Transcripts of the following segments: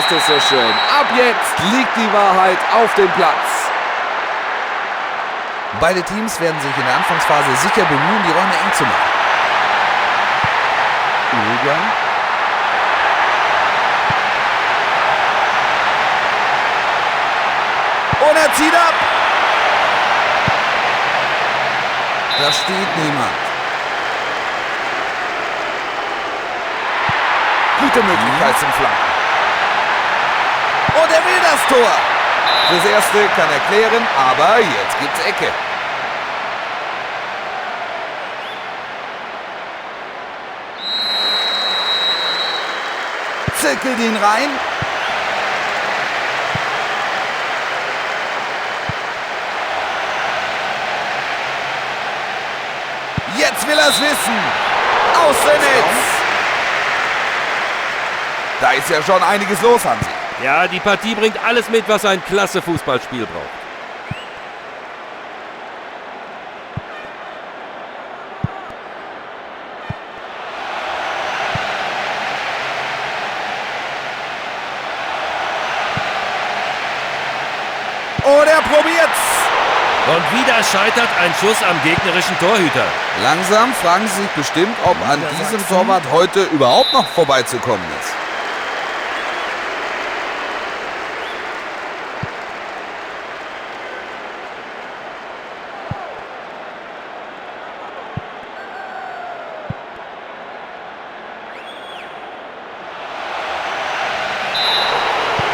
heißt es so schön. Ab jetzt liegt die Wahrheit auf dem Platz. Beide Teams werden sich in der Anfangsphase sicher bemühen, die Räume eng zu machen. Uruguay. Und er zieht ab. Da steht niemand. Gute Möglichkeit zum Flanken. Und er will das Tor. Fürs Erste kann er klären, aber jetzt gibt's Ecke. Zirkelt ihn rein. Jetzt will er es wissen. Außennetz. Da ist ja schon einiges los, Hansi. Ja, die Partie bringt alles mit, was ein klasse Fußballspiel braucht. Oh, der probiert's. Und wieder scheitert ein Schuss am gegnerischen Torhüter. Langsam fragen Sie sich bestimmt, ob an diesem Torwart heute überhaupt noch vorbeizukommen ist.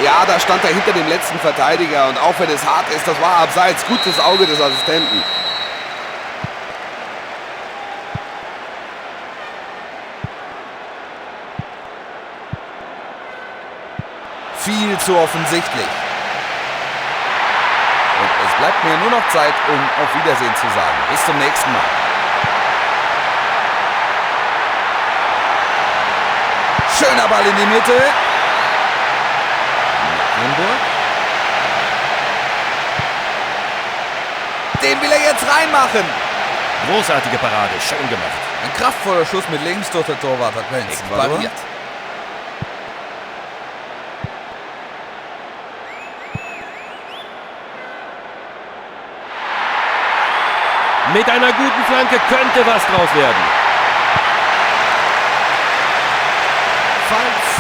Ja, da stand er hinter dem letzten Verteidiger und auch wenn es hart ist, das war abseits. Gutes Auge des Assistenten. Viel zu offensichtlich. Und es bleibt mir nur noch Zeit, um auf Wiedersehen zu sagen. Bis zum nächsten Mal. Schöner Ball in die Mitte. Mecklenburg. Den will er jetzt reinmachen. Großartige Parade, schön gemacht. Ein kraftvoller Schuss mit links durch der Torwart hat Lenzen pariert. Mit einer guten Flanke könnte was draus werden. Falls.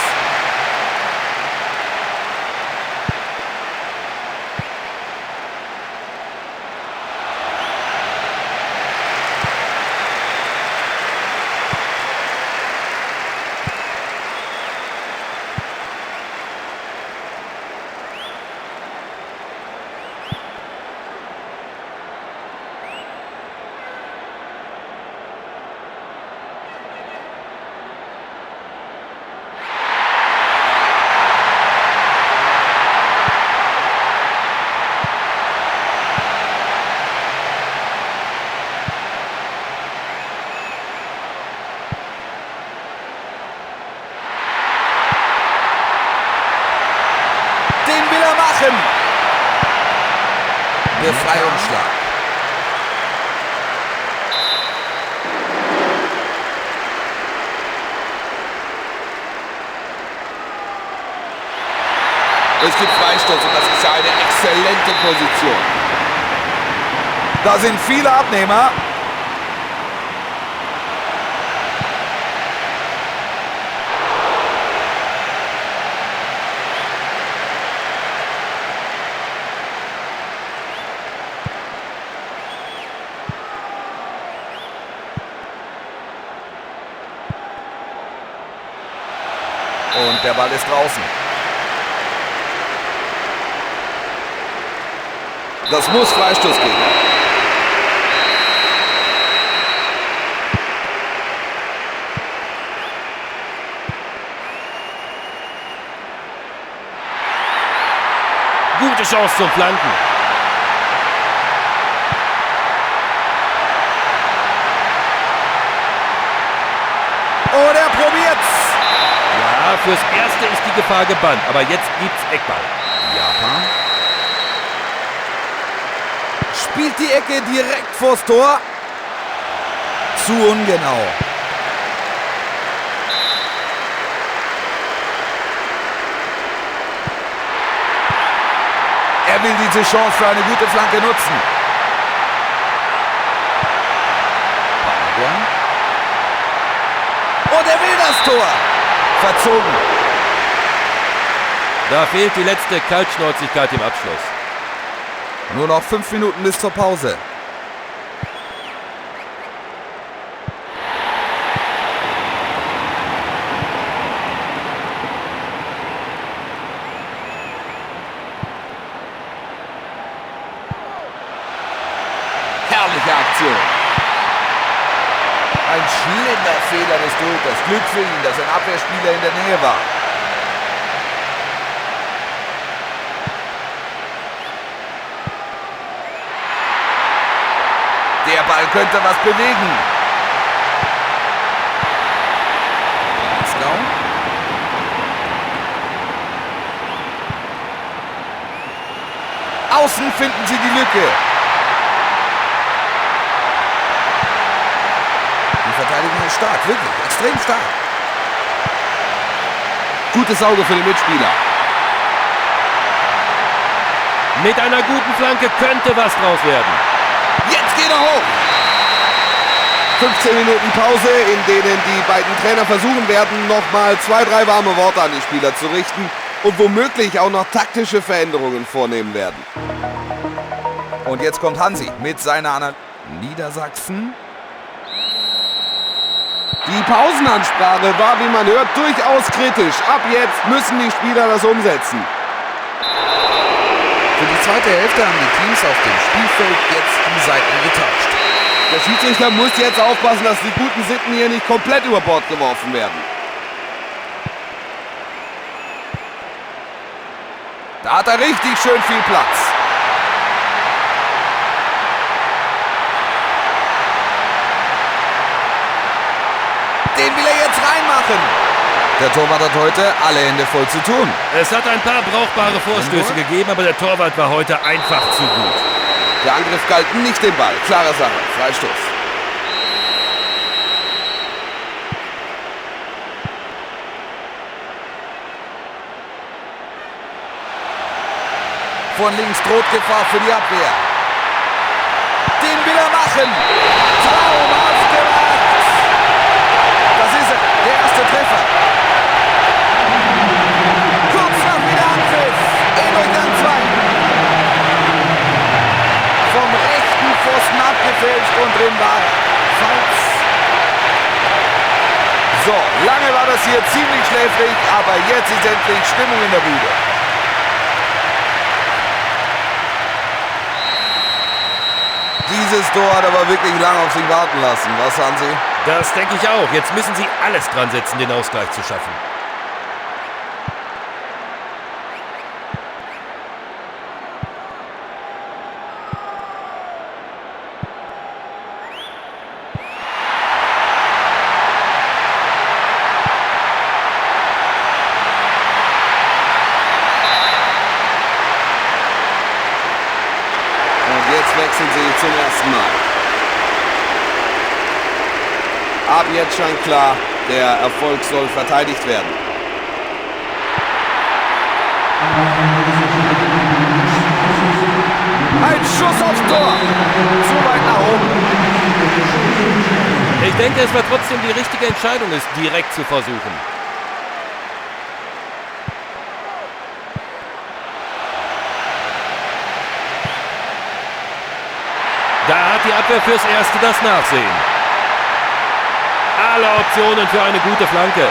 Befreiungsschlag. Es gibt Freistoß und das ist ja eine exzellente Position. Da sind viele Abnehmer. Und der Ball ist draußen. Das muss Freistoß geben. Gute Chance zum Flanken. Oh, der probiert's. Ja, fürs Erste ist die Gefahr gebannt, aber jetzt gibt's Eckball. Japan spielt die Ecke direkt vors Tor. Zu ungenau. Er will diese Chance für eine gute Flanke nutzen. Und er will das Tor. Verzogen. Da fehlt die letzte Kaltschnäuzigkeit im Abschluss. Nur noch 5 Minuten bis zur Pause. Herrliche Aktion. Ein schlimmer Fehler des Torhüters. Glück für ihn, dass ein Abwehrspieler in der Nähe war. Der Ball könnte was bewegen. Außen finden sie die Lücke. Die Verteidigung ist stark, wirklich, extrem stark. Gutes Auge für den Mitspieler. Mit einer guten Flanke könnte was draus werden. Jetzt geht er hoch. 15 Minuten Pause, in denen die beiden Trainer versuchen werden, nochmal 2, 3 warme Worte an die Spieler zu richten und womöglich auch noch taktische Veränderungen vornehmen werden. Und jetzt kommt Hansi mit seiner Analyse. Niedersachsen. Die Pausenansprache war, wie man hört, durchaus kritisch. Ab jetzt müssen die Spieler das umsetzen. Für die zweite Hälfte haben die Teams auf dem Spielfeld jetzt die Seiten getauscht. Der Schiedsrichter muss jetzt aufpassen, dass die guten Sitten hier nicht komplett über Bord geworfen werden. Da hat er richtig schön viel Platz. Den will er jetzt reinmachen. Der Torwart hat heute alle Hände voll zu tun. Es hat ein paar brauchbare Vorstöße gegeben, aber der Torwart war heute einfach zu gut. Der Angriff galt nicht dem Ball. Klare Sache. Freistoß. Von links droht Gefahr für die Abwehr. Den will er machen. Traumhaft gemacht. Das ist er. Der erste Treffer. Kurz nach Wiederanpfiff. In Durchgang 2. Vom rechten Pfosten abgefälscht und drin war Falls. So, lange war das hier ziemlich schläfrig, aber jetzt ist endlich Stimmung in der Bude. Dieses Tor hat aber wirklich lange auf sich warten lassen. Was sagen Sie? Das denke ich auch. Jetzt müssen sie alles dran setzen, den Ausgleich zu schaffen. Wechseln sie zum ersten Mal. Ab jetzt scheint klar, der Erfolg soll verteidigt werden. Ein Schuss aufs Tor. Zu weit nach oben. Ich denke, es war trotzdem die richtige Entscheidung, es direkt zu versuchen. Da hat die Abwehr fürs Erste das Nachsehen. Alle Optionen für eine gute Flanke.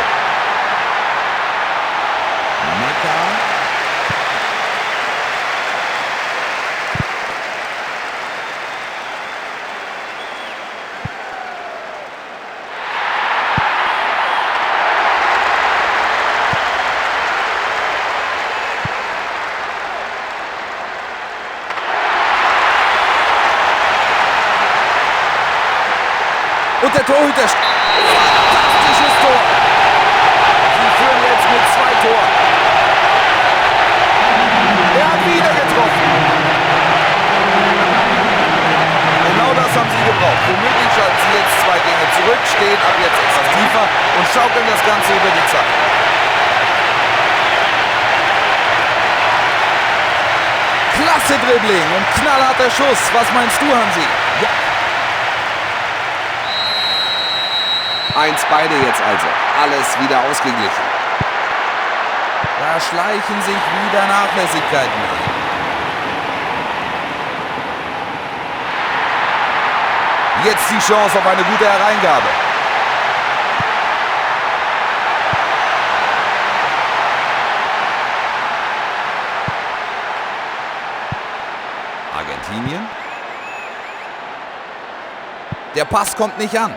Und der Torhüter. Fantastisches Tor. Sie führen jetzt mit 2 Toren. Er hat wieder getroffen. Genau das haben sie gebraucht. Womöglich schalten sie jetzt 2 Gänge zurück, stehen ab jetzt etwas tiefer und schaukeln das Ganze über die Zeit. erste Dribbling und knallharter Schuss. Was meinst du, Hansi? Ja. 1 beide jetzt also. Alles wieder ausgeglichen. Da schleichen sich wieder Nachlässigkeiten ein. Jetzt die Chance auf eine gute Hereingabe. Argentinien. Der Pass kommt nicht an.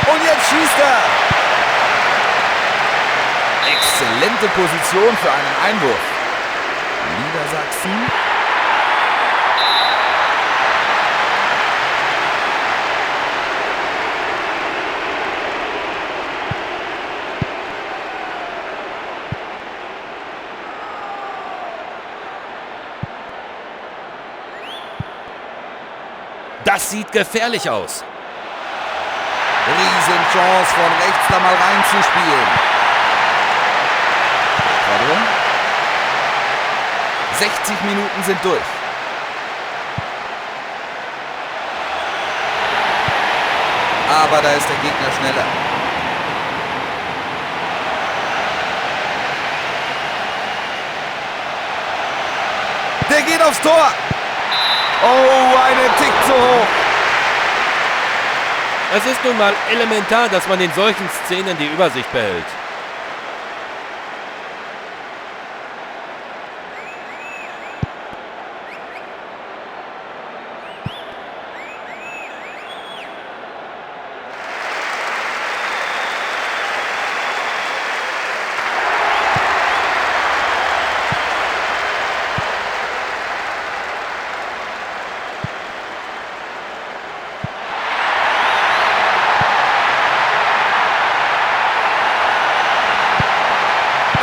Und jetzt schießt er. Exzellente Position für einen Einwurf. Niedersachsen. Das sieht gefährlich aus. Riesenchance von rechts da mal reinzuspielen. Ecuador. 60 Minuten sind durch. Aber da ist der Gegner schneller. Der geht aufs Tor. Oh, eine Tick zu hoch. Es ist nun mal elementar, dass man in solchen Szenen die Übersicht behält.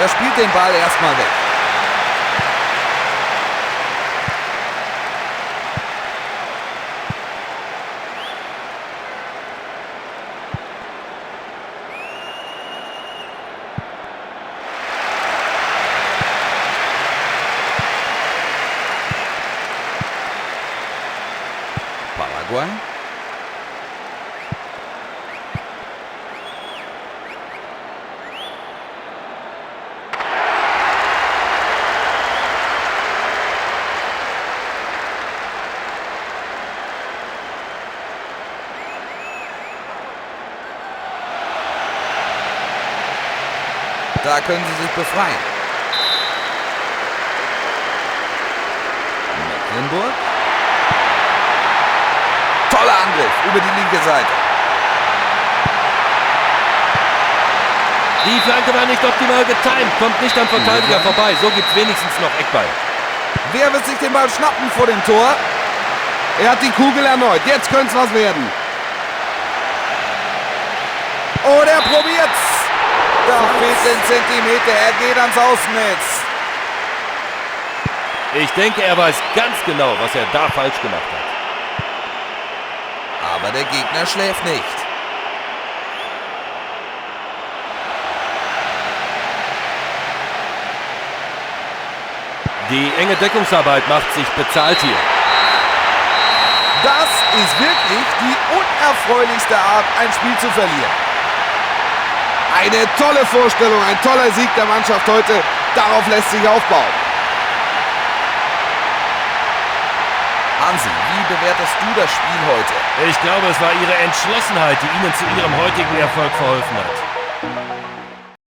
Er spielt den Ball erstmal weg. Paraguay. Da können sie sich befreien. Mecklenburg. Toller Angriff über die linke Seite. Die Flanke war nicht optimal getimt, kommt nicht am Verteidiger vorbei. So gibt es wenigstens noch Eckball. Wer wird sich den Ball schnappen vor dem Tor? Er hat die Kugel erneut. Jetzt könnte es was werden. Oh, der probiert's. Da fehlt ein Zentimeter. Er geht ans Außennetz. Ich denke, er weiß ganz genau, was er da falsch gemacht hat. Aber der Gegner schläft nicht. Die enge Deckungsarbeit macht sich bezahlt hier. Das ist wirklich die unerfreulichste Art, ein Spiel zu verlieren. Eine tolle Vorstellung, ein toller Sieg der Mannschaft heute. Darauf lässt sich aufbauen. Hansi, wie bewertest du das Spiel heute? Ich glaube, es war ihre Entschlossenheit, die ihnen zu ihrem heutigen Erfolg verholfen hat.